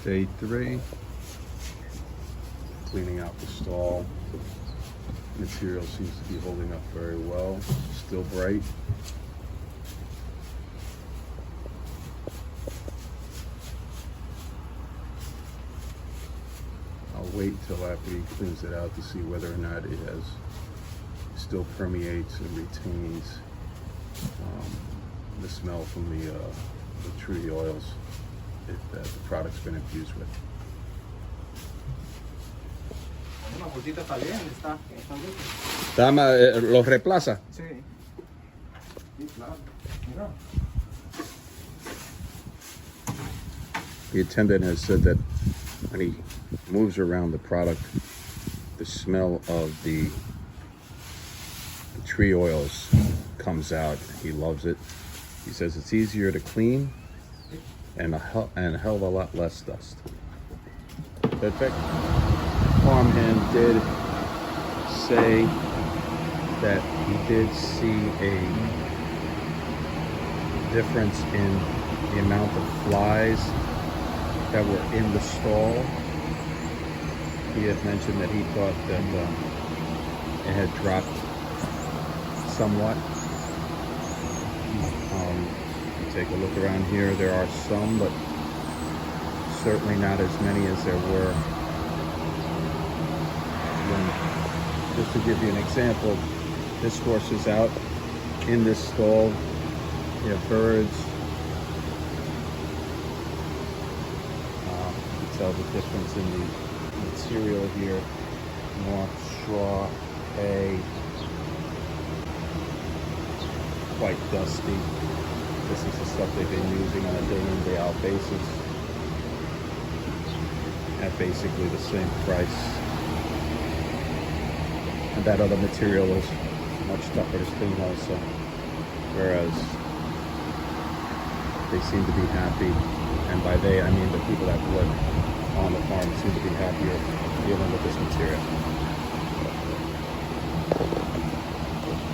Day 3, cleaning out the stall. Material seems to be holding up very well, still bright. I'll wait until after he cleans it out to see whether or not it has still permeates and retains the smell from the tree oils that the product's been infused with. Una bolsita está bien, está bien. ¿Los reemplaza? Sí. Sí, claro. Mira. The attendant has said that when he moves around the product, the smell of the tree oils comes out. He loves it. He says it's easier to clean and a hell of a lot less dust. Perfect. Farmhand did say that he did see a difference in the amount of flies that were in the stall. He had mentioned that he thought that it had dropped somewhat. Take a look around here. There are some, but certainly not as many as there were. Just to give you an example, this horse is out in this stall. You have birds. You can tell the difference in the material here. More straw, hay, quite dusty. This is the stuff they've been using on a day-in, day-out basis at basically the same price. And that other material is much tougher to clean also. Whereas they seem to be happy, and by they I mean the people that work on the farm seem to be happier dealing with this material.